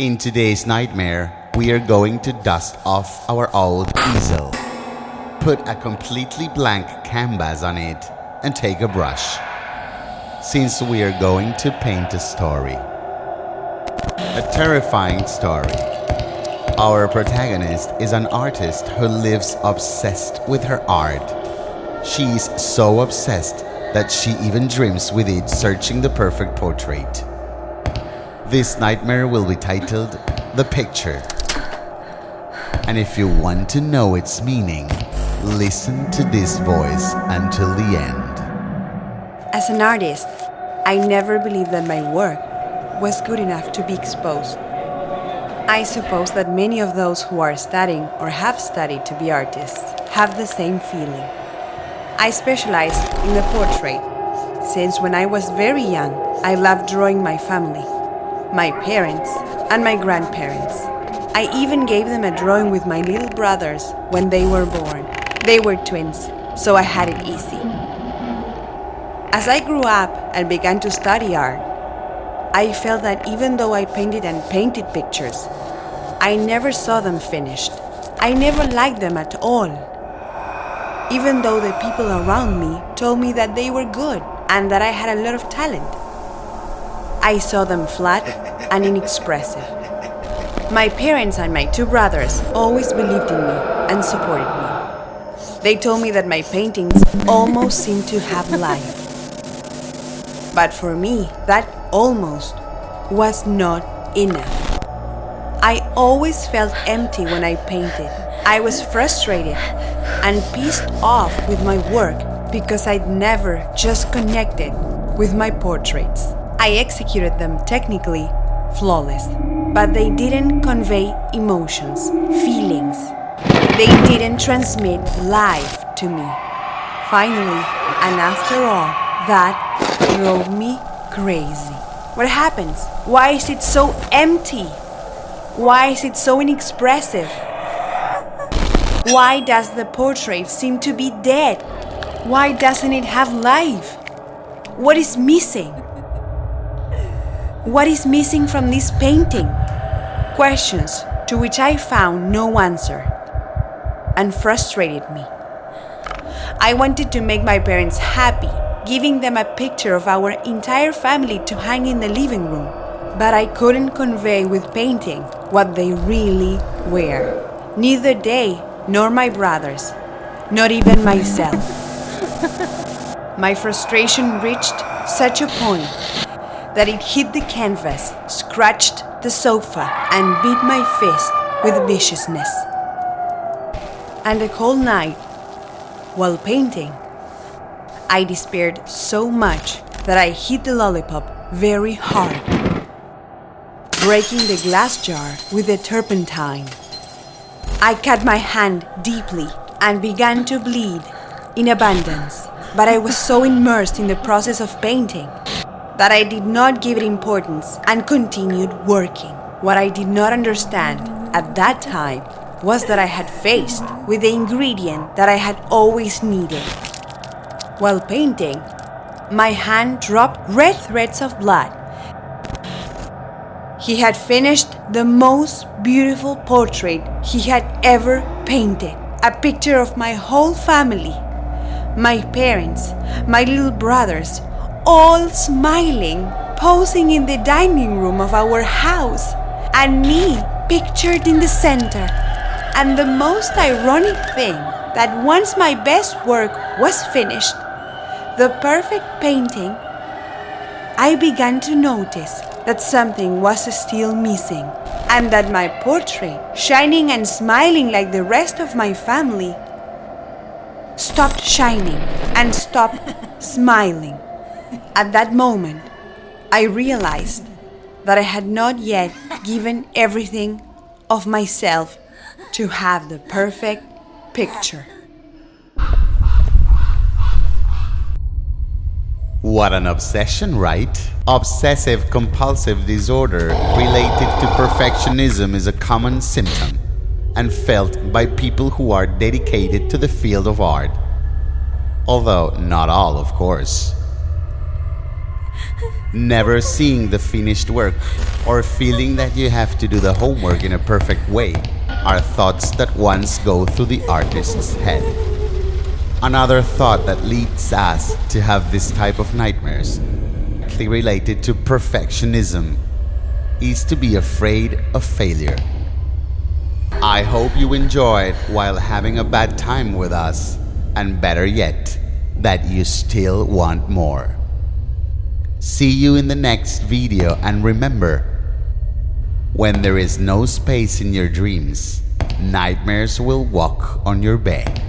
In today's nightmare, we are going to dust off our old easel, put a completely blank canvas on it, and take a brush. Since we are going to paint a story. A terrifying story. Our protagonist is an artist who lives obsessed with her art. She's so obsessed that she even dreams with it, searching the perfect portrait. This nightmare will be titled The Picture. And if you want to know its meaning, listen to this voice until the end. As an artist, I never believed that my work was good enough to be exposed. I suppose that many of those who are studying or have studied to be artists have the same feeling. I specialized in the portrait. Since when I was very young, I loved drawing my family, my parents, and my grandparents. I even gave them a drawing with my little brothers when they were born. They were twins, so I had it easy. As I grew up and began to study art, I felt that even though I painted and painted pictures, I never saw them finished. I never liked them at all. Even though the people around me told me that they were good and that I had a lot of talent. I saw them flat and inexpressive. My parents and my two brothers always believed in me and supported me. They told me that my paintings almost seemed to have life. But for me, that almost was not enough. I always felt empty when I painted. I was frustrated and pissed off with my work because I'd never just connected with my portraits. I executed them technically flawless, but they didn't convey emotions, feelings. They didn't transmit life to me. Finally, and after all, that drove me crazy. What happens? Why is it so empty? Why is it so inexpressive? Why does the portrait seem to be dead? Why doesn't it have life? What is missing? What is missing from this painting? Questions to which I found no answer and frustrated me. I wanted to make my parents happy, giving them a picture of our entire family to hang in the living room. But I couldn't convey with painting what they really were. Neither they nor my brothers, not even myself. My frustration reached such a point that it hit the canvas, scratched the sofa, and beat my fist with viciousness. And the whole night, while painting, I despaired so much that I hit the lollipop very hard, breaking the glass jar with the turpentine. I cut my hand deeply and began to bleed in abundance, but I was so immersed in the process of painting that I did not give it importance and continued working. What I did not understand at that time was that I had faced with the ingredient that I had always needed. While painting, my hand dropped red threads of blood. He had finished the most beautiful portrait he had ever painted. A picture of my whole family, my parents, my little brothers, all smiling, posing in the dining room of our house, and me pictured in the center. And the most ironic thing, that once my best work was finished, the perfect painting, I began to notice that something was still missing, and that my portrait, shining and smiling like the rest of my family, stopped shining and stopped smiling. At that moment, I realized that I had not yet given everything of myself to have the perfect picture. What an obsession, right? Obsessive-compulsive disorder related to perfectionism is a common symptom and felt by people who are dedicated to the field of art. Although not all, of course. Never seeing the finished work or feeling that you have to do the homework in a perfect way are thoughts that once go through the artist's head. Another thought that leads us to have this type of nightmares, related to perfectionism, is to be afraid of failure. I hope you enjoyed while having a bad time with us, and better yet, that you still want more. See you in the next video, and remember, when there is no space in your dreams, nightmares will walk on your bed.